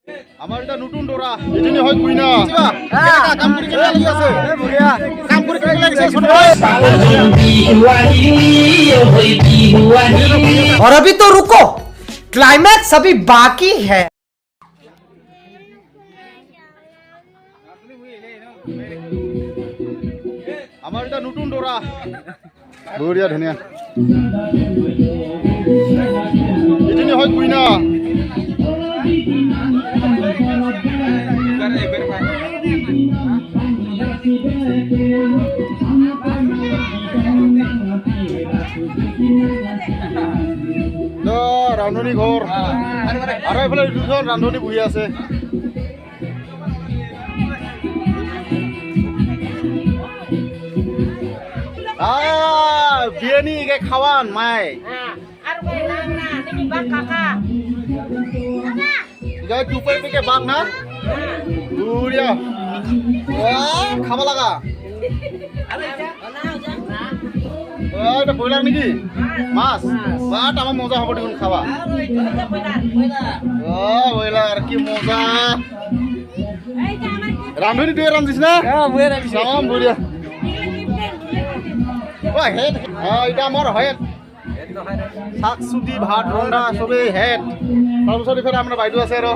আমাৰ এটা নতুন দৰা এজনী হয় কুইনা কাম কৰি কেনে লাগি আছে বঢ়িয়া কাম কৰি কেনে লাগিছে और अभी तो रुको, क्लाइमैक्स अभी बाकी है। আমাৰ এটা নতুন দৰা বঢ়িয়া ধুনীয়া এজনী হয় কুইনা ৰান্ধনী ঘৰ আৰু এইফালে দুজন ৰান্ধনী বহি আছে বিৰিয়ানী খাৱান মাই টুপাই পেকে বাঘ না বঢ়িয়া খাব লাগা এটা ব্ৰইলাৰ নেকি মাছ বাট আমার মজা হব দেখুন খাওয়া ব্ৰইলার কি মজা রান্ধনি তুই রান্ধিস না বঢ়িয়া এটা আমার হেড শাক চুটি ভাত ৰন্ধা চবেই হেড তাৰপিছত ইফালে আমাৰ বাইদেউ আছে আৰু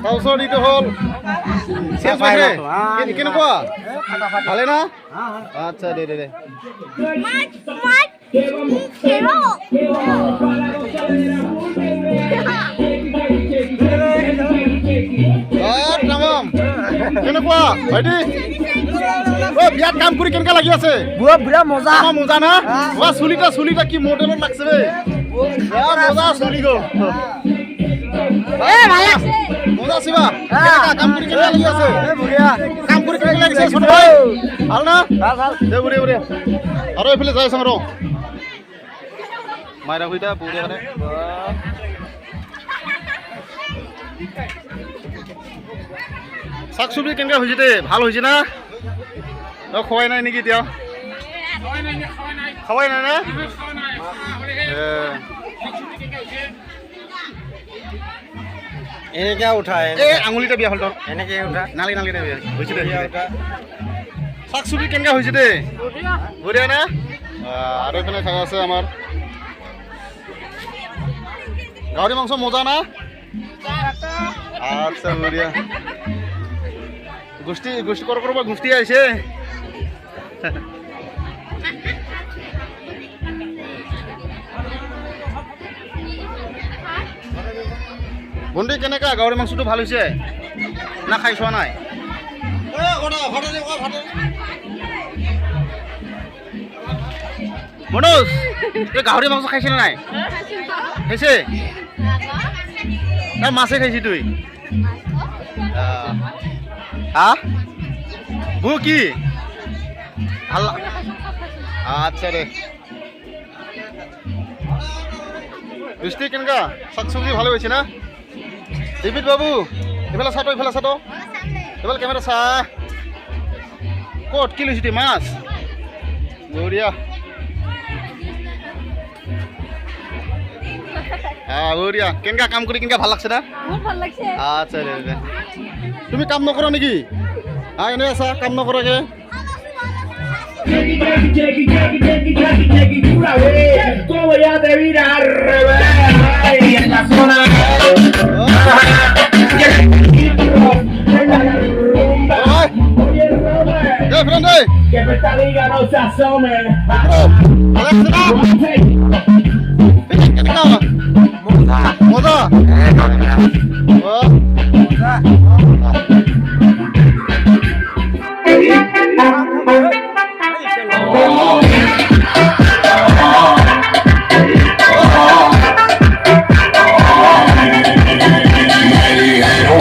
তাৰপিছত এইটো হ'ল কেনেকুৱা ভালে না আচ্ছা দে দে দে কেনেকুৱা ভাইটি বিয়াত কাম কৰি কেনেকুৱা লাগি আছে মজা মজা না চুলিটা কি মডেলত লাগছে বে মজা চুলি গো মজা শিবা কাম কৰি কেনেকুৱা লাগি আছে কাম কৰি কেনেকুৱা লাগিছে ছোট ভাই ভাল না দে বুঢ়ী বুঢ়ী আৰু এইফালে যাই আছো আৰু মাইৰা ভুইটা বুঢ়ী মানে শাক চব্জি কেনেকুৱা হৈছে দে ভাল হৈছে না খোৱাই নাই নেকি এতিয়া খাৱাই নাই না এনেকে উঠায় আঙুলিটা বিয়া হ'ল তোৰ এনেকে উঠা নালি হৈছে দে শাক চব্জি কেনেকুৱা হৈছে দে বঢ়িয়া না আৰু এইফালে খাই আছে আমাৰ গাহৰি মাংস মজা না আচ্ছা বঢ়িয়া গোষ্ঠী কৰবা গোষ্ঠী আহিছে বন্ধু কেনেকা গাহৰি মাংসটো ভাল হৈছে না খাই চোৱা নাই মনোজ তই গাহৰি মাংস খাইছে নাই খাইছে না মাছে খাইছি তুই বু কি ভাল আচ্ছা দে দৃষ্টি কেনেকা শাক চব্জি ভালো হয়েছে না দেবিত বাবু এফালে চাটো এফালে কেমেরা চা কত কি লৈছি তুই মাছ বঢ়িয়া বঢ়িয়া কেনেকা কাম কৰি কেনেকা ভাল লাগছে না আচ্ছা দে দে তুমি কাম নকৰা নেকি এনে আছা কাম নকৰাকে মজা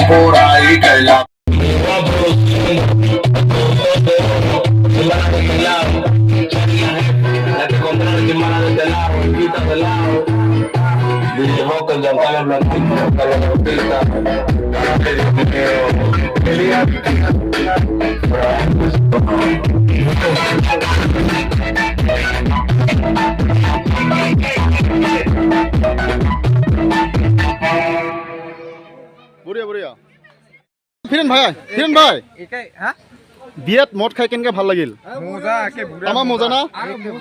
por ahí que la বঢ়িয়া বঢ়িয়া ফিৰেন ভাই বিয়াত মদ খাই কেনেকে ভাল লাগিল আমাৰ মজা না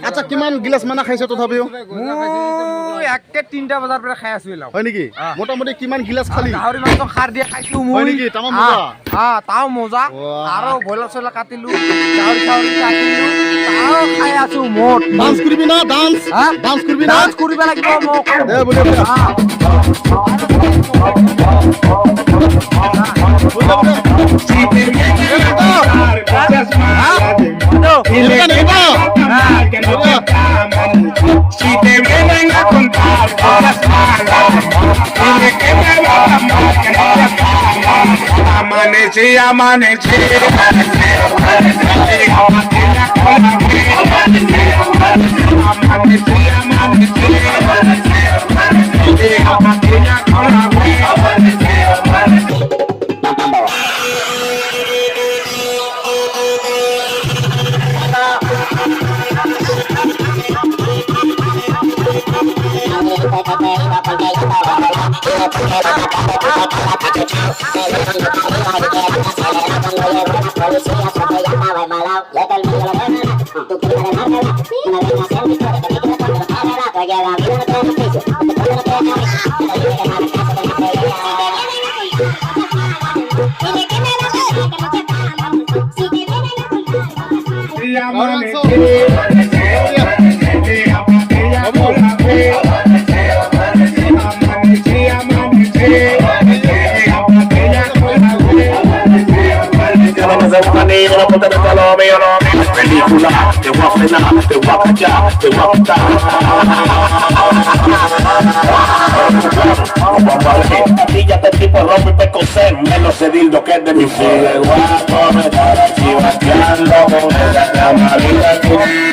আচ্ছা কিমান গিলাচ মানা খাইছে তথাপিও তিনটা বজাৰ পৰা খাই আছো হয় নেকি মোটামুটি কিমান গিলাচ খালি গাহৰি মাংস খাৰ দিয়ে খাইছো হয় নেকি তামাম মজা তাও মজা আৰু বইলাৰ চইলাৰ কাটিলো গাহৰি কাটিলো তাও খাই আছো মদ ডান্স কৰিবি না ডান্স কৰিবি না ডান্স কৰিব লাগিব মোক দে বঢ়িয়া Si te vienen a contar cosas malas, dile que me va a amar, que no te acaba. Amanecí, amanecí, amanecí, película, te voy a frenar, te voy a callar, te voy a quitar. Píllate tipo rompo y pecosén, menos sedildo que es de mi fe. El guapo me está aquí vaciando con esa camarita que...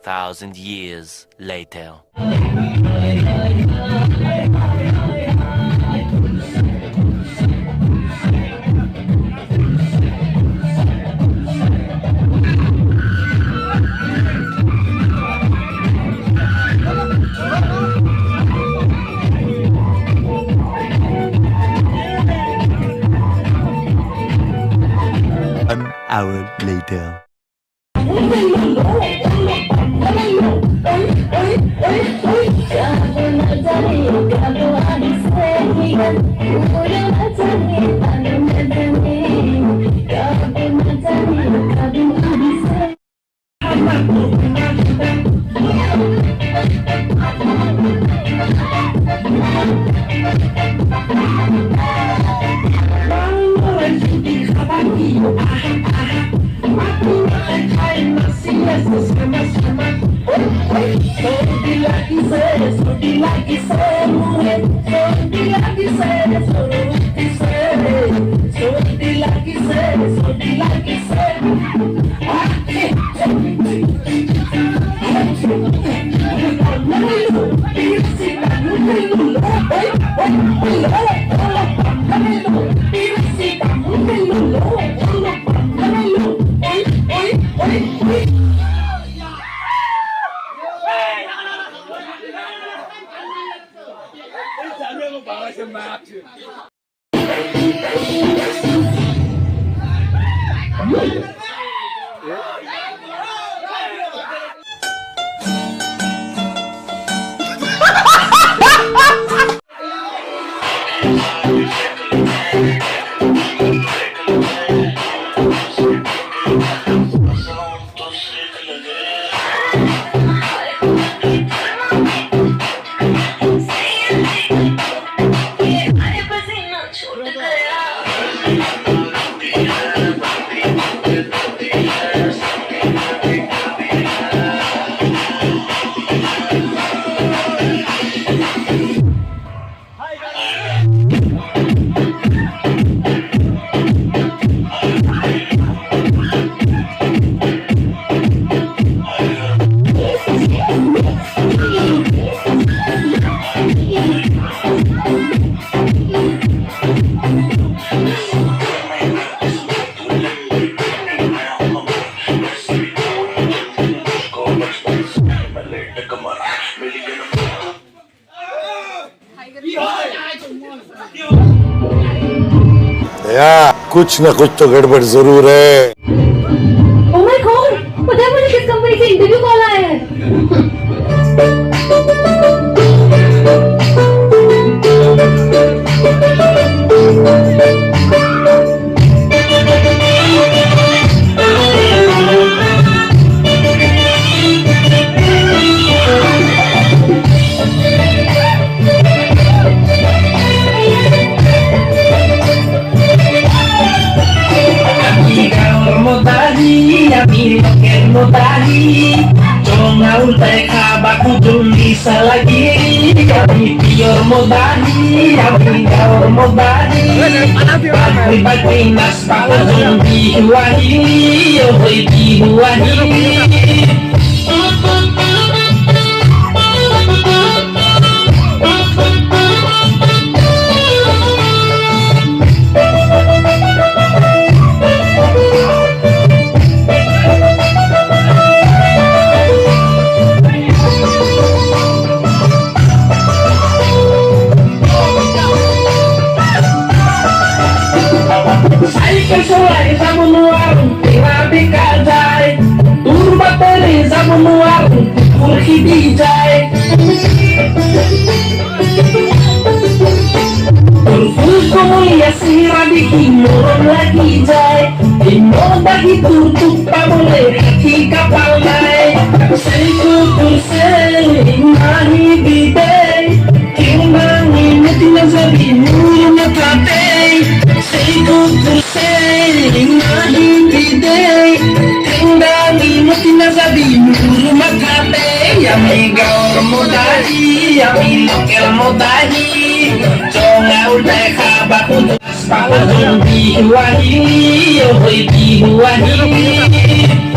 Thousand years later. later. या कुछ न कुछ तो गड़बड़ जरूर है। Oh my God, पता है मुझे किस कंपनी से इंटरव्यू कॉल आया है? Bisa lagi kami pior modali kami gaul modali kami bagi nas pakon di wani yo di wani Pakon di wani yo di wani